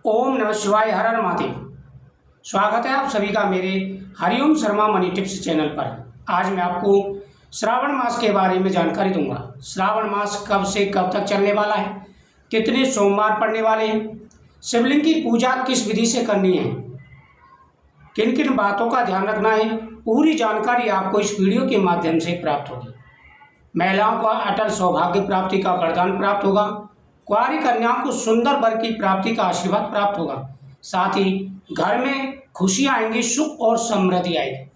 ओम नमः शिवाय, हर हर महादेव। स्वागत है आप सभी का मेरे Hariom Sharma money tips channel पर। आज मैं आपको श्रावण मास के बारे में जानकारी दूंगा। श्रावण मास कब से कब तक चलने वाला है, कितने सोमवार पड़ने वाले हैं, शिवलिंग की पूजा किस विधि से करनी है, किन किन बातों का ध्यान रखना है, पूरी जानकारी आपको इस वीडियो के माध्यम से प्राप्त होगी। महिलाओं को अटल सौभाग्य प्राप्ति का वरदान प्राप्त होगा। कुंवारी कन्याओं को सुंदर वर की प्राप्ति का आशीर्वाद प्राप्त होगा। साथ ही घर में खुशियां आएंगी, सुख और समृद्धि आएगी।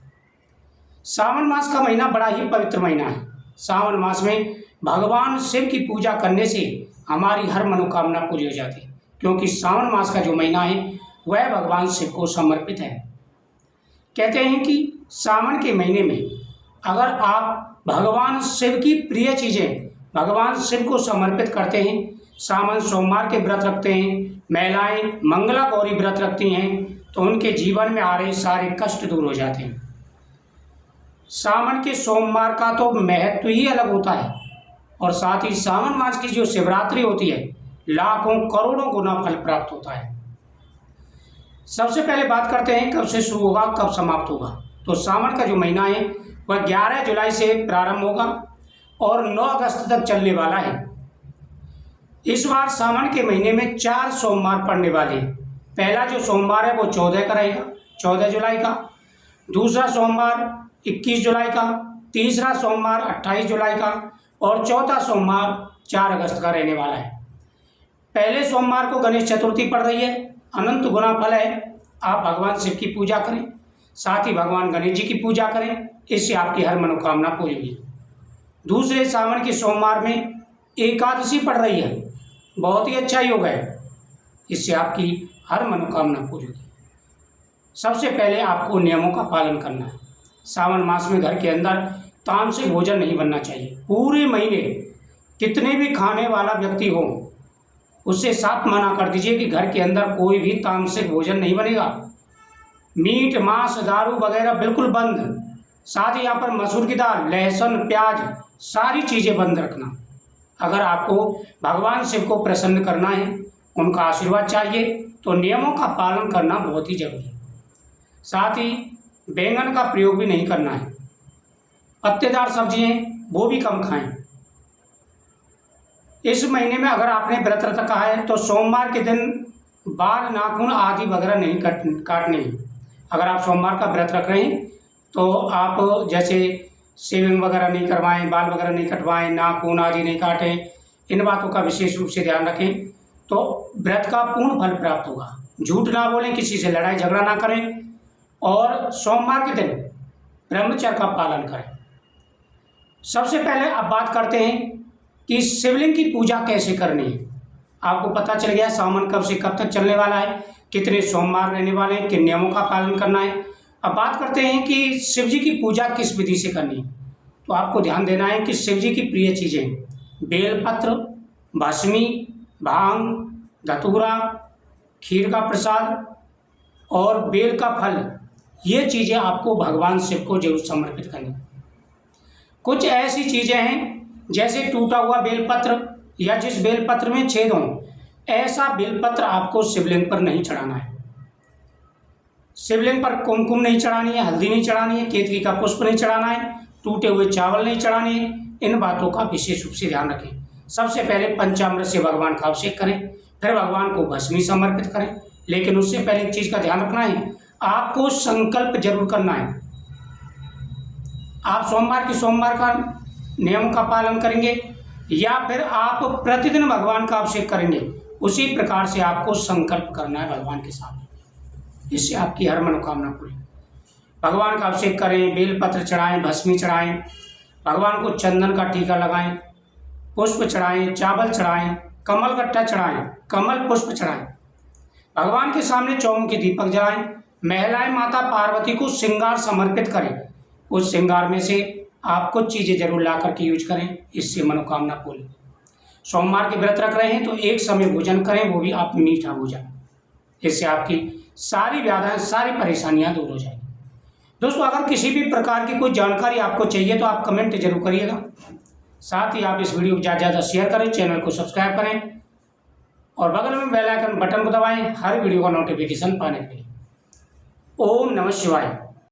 सावन मास का महीना बड़ा ही पवित्र महीना है। सावन मास में भगवान शिव की पूजा करने से हमारी हर मनोकामना पूरी हो जाती है, क्योंकि सावन मास का जो महीना है वह भगवान शिव को समर्पित है। कहते हैं कि सावन के महीने में अगर आप भगवान शिव की प्रिय चीज़ें भगवान शिव को समर्पित करते हैं, सावन सोमवार के व्रत रखते हैं, महिलाएं मंगला गौरी व्रत रखती हैं, तो उनके जीवन में आ रहे सारे कष्ट दूर हो जाते हैं। सावन के सोमवार का तो महत्व ही अलग होता है, और साथ ही सावन मास की जो शिवरात्रि होती है लाखों करोड़ों गुना फल प्राप्त होता है। सबसे पहले बात करते हैं कब से शुरू होगा, कब समाप्त होगा। तो सावन का जो महीना है वह 11 जुलाई से प्रारंभ होगा और 9 अगस्त तक चलने वाला है। इस बार सावन के महीने में 4 सोमवार पड़ने वाले हैं। पहला जो सोमवार है वो 14 का रहेगा, 14 जुलाई का। दूसरा सोमवार 21 जुलाई का, तीसरा सोमवार 28 जुलाई का और चौथा सोमवार 4 अगस्त का रहने वाला है। पहले सोमवार को गणेश चतुर्थी पड़ रही है। अनंत गुना फल है। आप भगवान शिव की पूजा करें, साथ ही भगवान गणेश जी की पूजा करें, इससे आपकी हर मनोकामना पूरी होगी। दूसरे सावन के सोमवार में एकादशी पड़ रही है, बहुत ही अच्छा योग है, इससे आपकी हर मनोकामना पूरी होगी। सबसे पहले आपको नियमों का पालन करना है। सावन मास में घर के अंदर तामसिक भोजन नहीं बनना चाहिए। पूरे महीने कितने भी खाने वाला व्यक्ति हो उससे साफ मना कर दीजिए कि घर के अंदर कोई भी तामसिक भोजन नहीं बनेगा। मीट मांस दारू वगैरह बिल्कुल बंद। साथ ही यहाँ पर मसूर की दाल, लहसुन, प्याज सारी चीज़ें बंद रखना। अगर आपको भगवान शिव को प्रसन्न करना है, उनका आशीर्वाद चाहिए, तो नियमों का पालन करना बहुत ही जरूरी है। साथ ही बैंगन का प्रयोग भी नहीं करना है। पत्तेदार सब्जियां वो भी कम खाएं। इस महीने में अगर आपने व्रत रखा है तो सोमवार के दिन बाल, नाखून आदि वगैरह नहीं काटने हैं। अगर आप सोमवार का व्रत रख रहे हैं तो आप जैसे शेविंग वगैरह नहीं करवाएं, बाल वगैरह नहीं कटवाएं, नाखून आदि नहीं काटें। इन बातों का विशेष रूप से ध्यान रखें तो व्रत का पूर्ण फल प्राप्त होगा। झूठ ना बोलें, किसी से लड़ाई झगड़ा ना करें और सोमवार के दिन ब्रह्मचर्य का पालन करें। सबसे पहले अब बात करते हैं कि शिवलिंग की पूजा कैसे करनी है। आपको पता चल गया सावन कब से कब तक चलने वाला है, कितने सोमवार रहने वाले हैं, किन नियमों का पालन करना है। अब बात करते हैं कि शिव जी की पूजा किस विधि से करनी है। तो आपको ध्यान देना है कि शिव जी की प्रिय चीज़ें बेलपत्र, भस्मी, भांग, धतूरा, खीर का प्रसाद और बेल का फल, ये चीज़ें आपको भगवान शिव को जरूर समर्पित करनी। कुछ ऐसी चीज़ें हैं जैसे टूटा हुआ बेलपत्र या जिस बेलपत्र में छेद हो, ऐसा बेलपत्र आपको शिवलिंग पर नहीं चढ़ाना है। शिवलिंग पर कुमकुम नहीं चढ़ानी है, हल्दी नहीं चढ़ानी है, केतकी का पुष्प नहीं चढ़ाना है, टूटे हुए चावल नहीं चढ़ाने हैं। इन बातों का विशेष रूप से ध्यान रखें। सबसे पहले पंचामृत से भगवान का अभिषेक करें, फिर भगवान को भस्मी समर्पित करें। लेकिन उससे पहले एक चीज़ का ध्यान रखना है, आपको संकल्प जरूर करना है। आप सोमवार की सोमवार का नियम का पालन करेंगे या फिर आप प्रतिदिन भगवान का अभिषेक करेंगे, उसी प्रकार से आपको संकल्प करना है भगवान के साथ। इससे आपकी हर मनोकामना पूरी। भगवान का अभिषेक करें, बेलपत्र चढ़ाएं, भस्मी चढ़ाएं, भगवान को चंदन का टीका लगाएं, पुष्प चढ़ाएं, चावल चढ़ाएं, कमल गट्टा चढ़ाएं, कमल पुष्प चढ़ाएं। भगवान के सामने चौमुखी दीपक जलाएं। महिलाएं माता पार्वती को श्रृंगार समर्पित करें। उस श्रृंगार में से आप कुछ चीज़ें जरूर ला करके यूज करें, इससे मनोकामना पूरी। सोमवार के व्रत रख रहे हैं तो एक समय भोजन करें, वो भी आप मीठा भोजन। इससे आपकी सारी व्याधियाँ, सारी परेशानियां दूर हो जाएंगी। दोस्तों, अगर किसी भी प्रकार की कोई जानकारी आपको चाहिए तो आप कमेंट जरूर करिएगा। साथ ही आप इस वीडियो को ज़्यादा से ज़्यादा शेयर करें, चैनल को सब्सक्राइब करें और बगल में बेल आइकन बटन को दबाएं हर वीडियो का नोटिफिकेशन पाने के लिए। ओम नमः शिवाय।